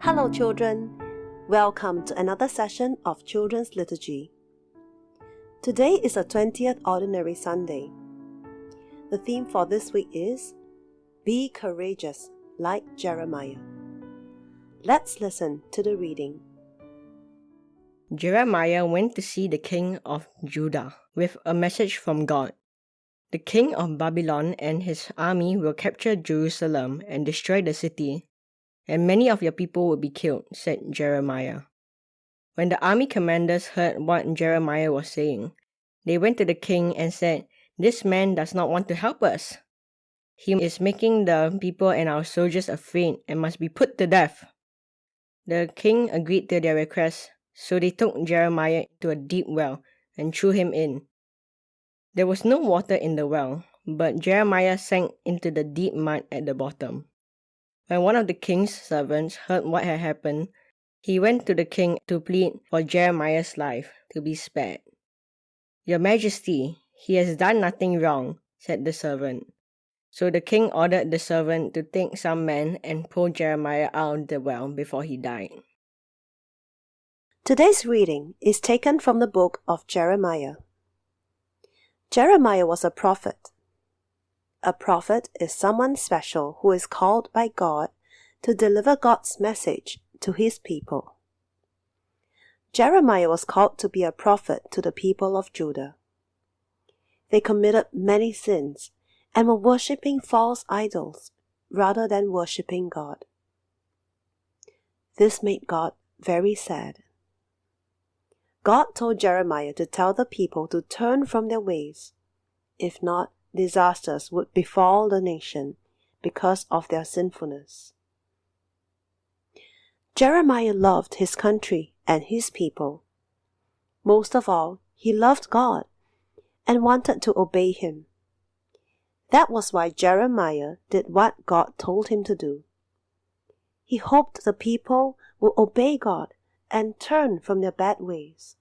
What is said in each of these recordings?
Hello children, welcome to another session of Children's Liturgy. Today is the 20th Ordinary Sunday. The theme for this week is Be Courageous like Jeremiah. Let's listen to the reading. Jeremiah went to see the king of Judah with a message from God. The king of Babylon and his army will capture Jerusalem and destroy the city, and many of your people will be killed, said Jeremiah. When the army commanders heard what Jeremiah was saying, they went to the king and said, "This man does not want to help us. He is making the people and our soldiers afraid and must be put to death." The king agreed to their request, so they took Jeremiah to a deep well and threw him in. There was no water in the well, but Jeremiah sank into the deep mud at the bottom. When one of the king's servants heard what had happened, he went to the king to plead for Jeremiah's life to be spared. "Your Majesty, he has done nothing wrong," said the servant. So the king ordered the servant to take some men and pull Jeremiah out of the well before he died. Today's reading is taken from the book of Jeremiah. Jeremiah was a prophet. A prophet is someone special who is called by God to deliver God's message to his people. Jeremiah was called to be a prophet to the people of Judah. They committed many sins and were worshipping false idols rather than worshipping God. This made God very sad. God told Jeremiah to tell the people to turn from their ways. If not, disasters would befall the nation because of their sinfulness. Jeremiah loved his country and his people. Most of all, he loved God and wanted to obey him. That was why Jeremiah did what God told him to do. He hoped the people would obey God and turn from their bad ways.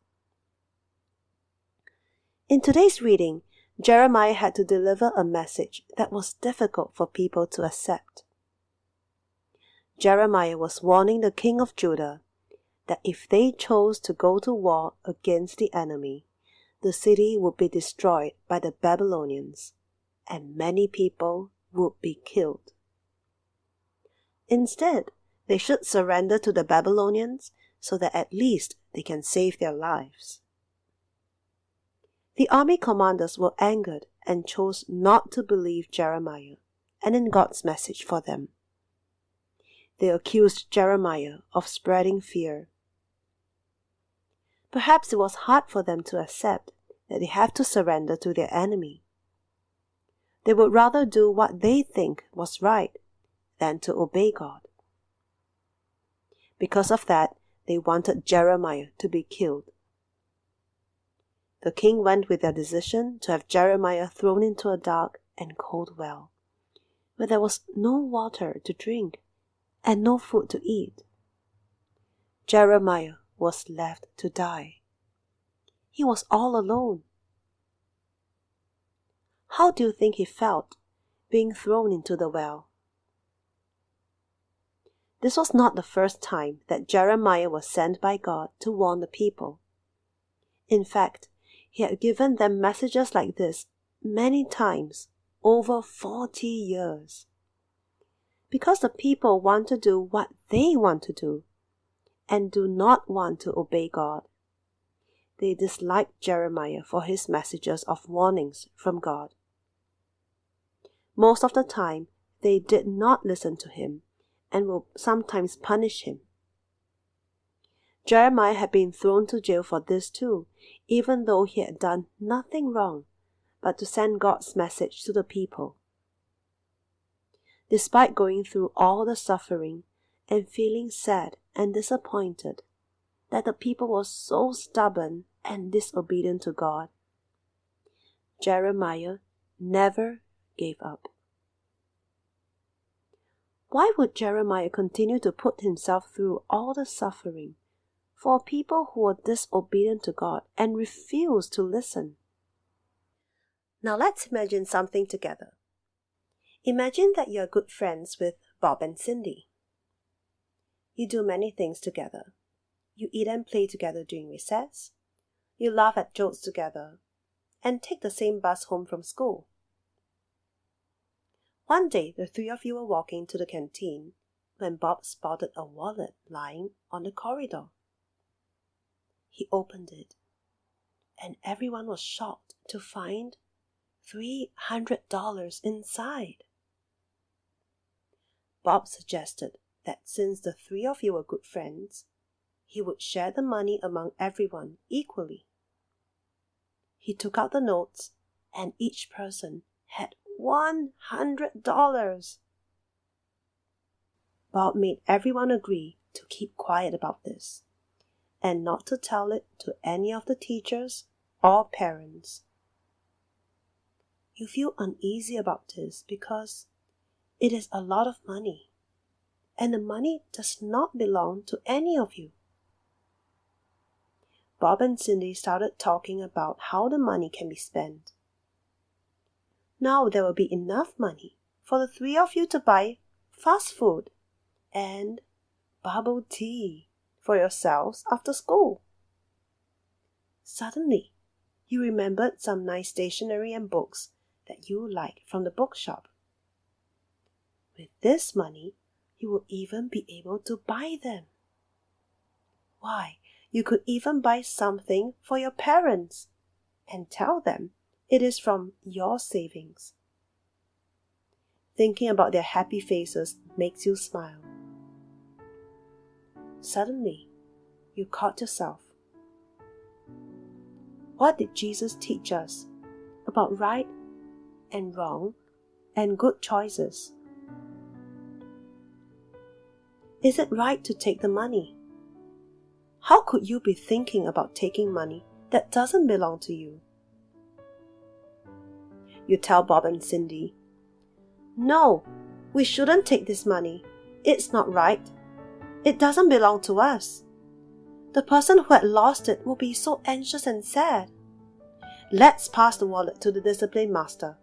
In today's reading, Jeremiah had to deliver a message that was difficult for people to accept. Jeremiah was warning the king of Judah that if they chose to go to war against the enemy, the city would be destroyed by the Babylonians, and many people would be killed. Instead, they should surrender to the Babylonians so that at least they can save their lives. The army commanders were angered and chose not to believe Jeremiah and in God's message for them. They accused Jeremiah of spreading fear. Perhaps it was hard for them to accept that they have to surrender to their enemy. They would rather do what they think was right than to obey God. Because of that, they wanted Jeremiah to be killed. The king went with their decision to have Jeremiah thrown into a dark and cold well, where there was no water to drink and no food to eat. Jeremiah was left to die. He was all alone. How do you think he felt being thrown into the well? This was not the first time that Jeremiah was sent by God to warn the people. In fact, he had given them messages like this many times over 40 years. Because the people want to do what they want to do and do not want to obey God, they disliked Jeremiah for his messages of warnings from God. Most of the time, they did not listen to him and will sometimes punish him. Jeremiah had been thrown to jail for this too, even though he had done nothing wrong but to send God's message to the people. Despite going through all the suffering and feeling sad and disappointed that the people were so stubborn and disobedient to God, Jeremiah never gave up. Why would Jeremiah continue to put himself through all the suffering for people who were disobedient to God and refused to listen? Now let's imagine something together. Imagine that you're good friends with Bob and Cindy. You do many things together. You eat and play together during recess. You laugh at jokes together and take the same bus home from school. One day, the three of you were walking to the canteen when Bob spotted a wallet lying on the corridor. He opened it, and everyone was shocked to find $300 inside. Bob suggested that since the three of you were good friends, he would share the money among everyone equally. He took out the notes, and each person had $100. Bob made everyone agree to keep quiet about this, and not to tell it to any of the teachers or parents. You feel uneasy about this because it is a lot of money, and the money does not belong to any of you. Bob and Cindy started talking about how the money can be spent. Now there will be enough money for the three of you to buy fast food and bubble tea for yourselves after school. Suddenly, you remembered some nice stationery and books that you liked from the bookshop. With this money, you will even be able to buy them. Why, you could even buy something for your parents and tell them it is from your savings. Thinking about their happy faces makes you smile. Suddenly, you caught yourself. What did Jesus teach us about right and wrong and good choices? Is it right to take the money? How could you be thinking about taking money that doesn't belong to you? You tell Bob and Cindy, "No, we shouldn't take this money. It's not right. It doesn't belong to us. The person who had lost it will be so anxious and sad. Let's pass the wallet to the discipline master."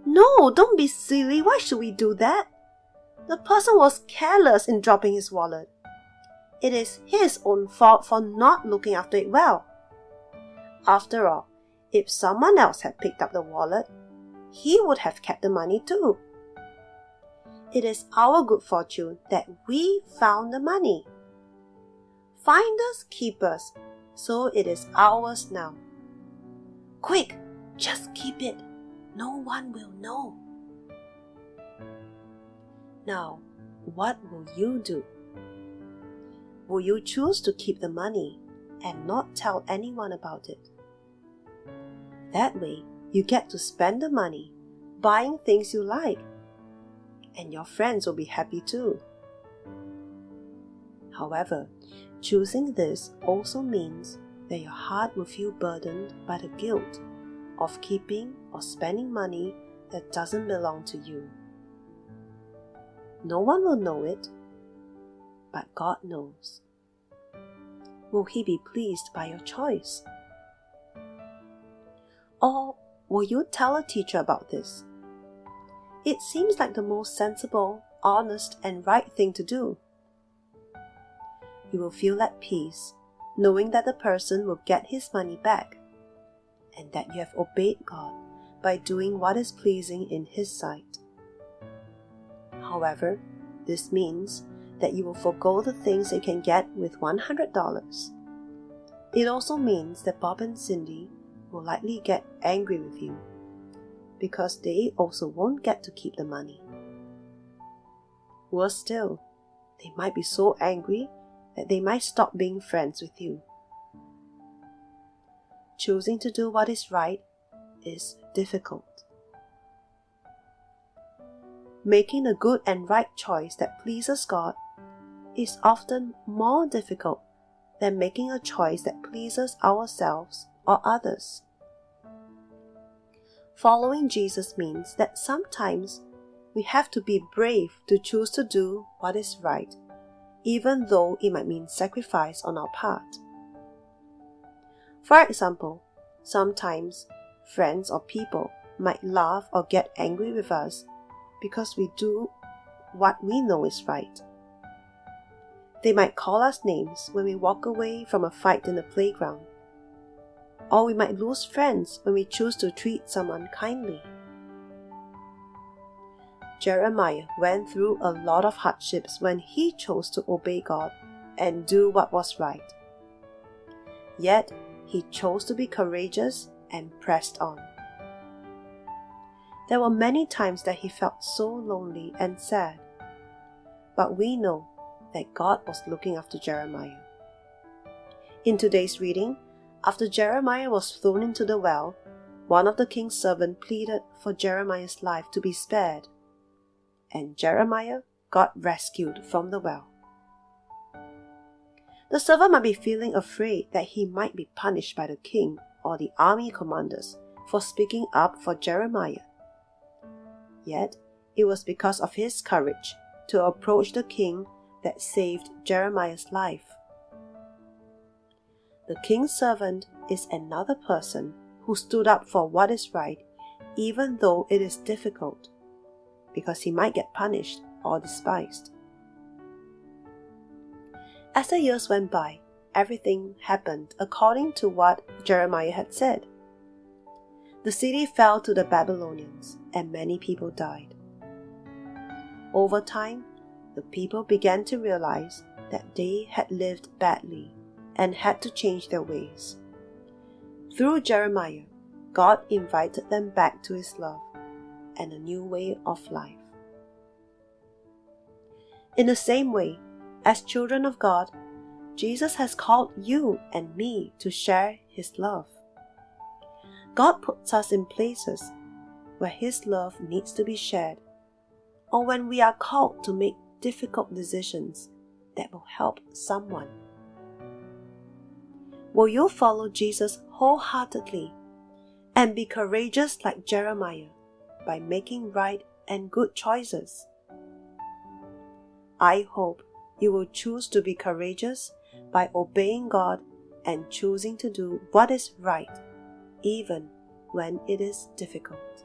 "No, don't be silly. Why should we do that? The person was careless in dropping his wallet. It is his own fault for not looking after it well. After all, if someone else had picked up the wallet, he would have kept the money too. It is our good fortune that we found the money. Finders keepers, so it is ours now. Quick, just keep it. No one will know." Now, what will you do? Will you choose to keep the money and not tell anyone about it? That way, you get to spend the money buying things you like, and your friends will be happy too. However, choosing this also means that your heart will feel burdened by the guilt of keeping or spending money that doesn't belong to you. No one will know it, but God knows. Will He be pleased by your choice? Or will you tell a teacher about this? It seems like the most sensible, honest, and right thing to do. You will feel at peace, knowing that the person will get his money back, and that you have obeyed God by doing what is pleasing in His sight. However, this means that you will forgo the things you can get with $100. It also means that Bob and Cindy will likely get angry with you, because they also won't get to keep the money. Worse still, they might be so angry that they might stop being friends with you. Choosing to do what is right is difficult. Making a good and right choice that pleases God is often more difficult than making a choice that pleases ourselves or others. Following Jesus means that sometimes we have to be brave to choose to do what is right, even though it might mean sacrifice on our part. For example, sometimes friends or people might laugh or get angry with us because we do what we know is right. They might call us names when we walk away from a fight in the playground, or we might lose friends when we choose to treat someone kindly. Jeremiah went through a lot of hardships when he chose to obey God and do what was right. Yet, he chose to be courageous and pressed on. There were many times that he felt so lonely and sad, but we know that God was looking after Jeremiah. In today's reading, after Jeremiah was thrown into the well, one of the king's servants pleaded for Jeremiah's life to be spared, and Jeremiah got rescued from the well. The servant might be feeling afraid that he might be punished by the king or the army commanders for speaking up for Jeremiah. Yet, it was because of his courage to approach the king that saved Jeremiah's life. The king's servant is another person who stood up for what is right, even though it is difficult, because he might get punished or despised. As the years went by, everything happened according to what Jeremiah had said. The city fell to the Babylonians, and many people died. Over time, the people began to realize that they had lived badly and had to change their ways. Through Jeremiah, God invited them back to His love and a new way of life. In the same way, as children of God, Jesus has called you and me to share His love. God puts us in places where His love needs to be shared, or when we are called to make difficult decisions that will help someone. Will you follow Jesus wholeheartedly and be courageous like Jeremiah by making right and good choices? I hope you will choose to be courageous by obeying God and choosing to do what is right, even when it is difficult.